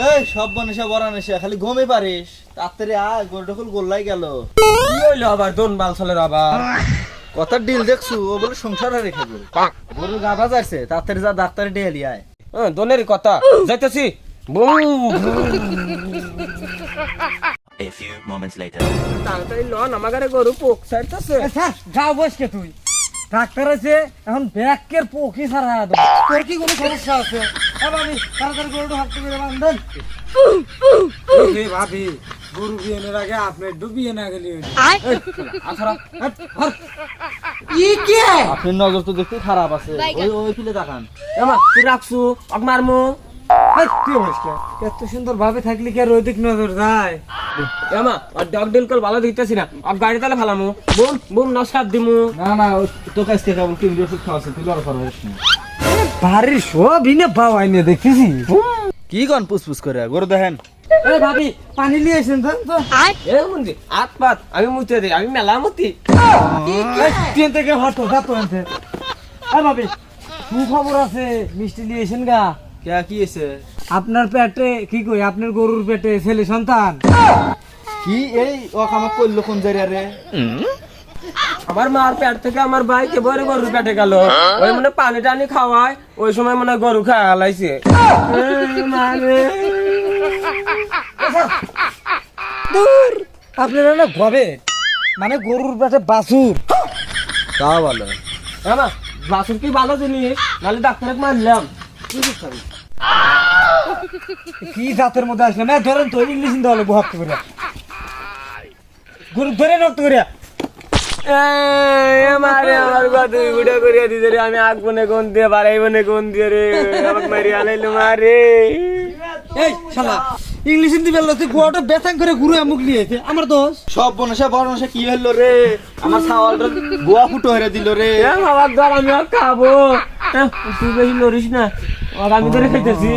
এই সব বনেশা বড় নেশা খালি ঘুমে পারিস তাড়াতাড়ি আয় গোল ঢকুল গোল্লাই গেল কি হইলো আবার দোন বালছলের আবার কথা ডিল দেখছু ও বলে সংসারে রেখে গেল গরু গাভা যাচ্ছে তাড়াতাড়ি যা ডাক্তারে ডেলি আয় দোনের কথা যাইতেছি A few moments later. তাড়াতাড়ি লন আমাগারে গরু পোক ছাড়তেছে যাও বসকে তুই ডাক্তার আছে এখন ব্যাকের পোকি ছাড়া দেবো তোর কি কোনো সমস্যা আছে ভাবি তাড়াতাড়ি গরুটা হাঁটতে করে বান্ধেন ভাবি গরু বিয়ের আগে আপনি ডুবিয়ে না গেলি আপনার নজর তো দেখতে খারাপ আছে ওই ওই ফিলে দেখান তুই রাখছু অক মারমু এত সুন্দর ভাবে থাকলে কি আর ওইদিক নজর যায় এমা আর ডগ ডিল কল ভালো দিতেছি না আর গাড়ি তালে ভালামু বুম বুম নসাদ দিমু না না তো কাছ থেকে কেবল তিন ওষুধ খাওয়াছে তুই লড় কর বাড়ির সবই না পাওয়াই না দেখতেছি কি কন পুসপুস করে গরু দেখেন এই ভাবি পানি নিয়ে এসেন তো এ মুন্দি আত পাত আমি মুতে দেই আমি মেলা মতি ট্রেন থেকে হটো যা তো আনতে ভাবি সুখবর আছে মিষ্টি নিয়ে এসেন গা কে কি এসে আপনার পেটে কি কই আপনার গরুর পেটে ছেলে সন্তান কি এই ও কামা কইলো কোন জায়গা রে আমার মার পেট থেকে আমার ভাই কে বড় গরু পেটে গেল ওই মানে পানি টানি খাওয়ায় ওই সময় মানে গরু খাওয়া হালাইছে দূর আপনারা না গবে মানে গরুর পেটে বাছুর তা ভালো এমা বাসুর কি ভালো জিনিস নালে ডাক্তারকে মারলাম কি জাতের মধ্যে আসলে না ধরেন তো ইংলিশ দিতে হলে বহাক্ত করে গরু ধরে রক্ত করে মারে আমার কথা উড়ে করিয়া দিতে রে আমি আগ বনে কোন দিয়ে বাড়াই বনে কোন দিয়ে রে আমাকে মারি আনাইলো মারে এই শালা ইংলিশ হিন্দি বেললো তুই গোয়াটা বেথাং করে ঘুরে মুখ নিয়েছে আমার দোষ সব বনেশা বড় নেশা কি হলো রে আমার ছাওয়ালটা গোয়া ফুটো হয়ে দিল রে আমার ধর আমি আর খাবো তুই বেশি লড়িস না আর আমি ধরে খাইতেছি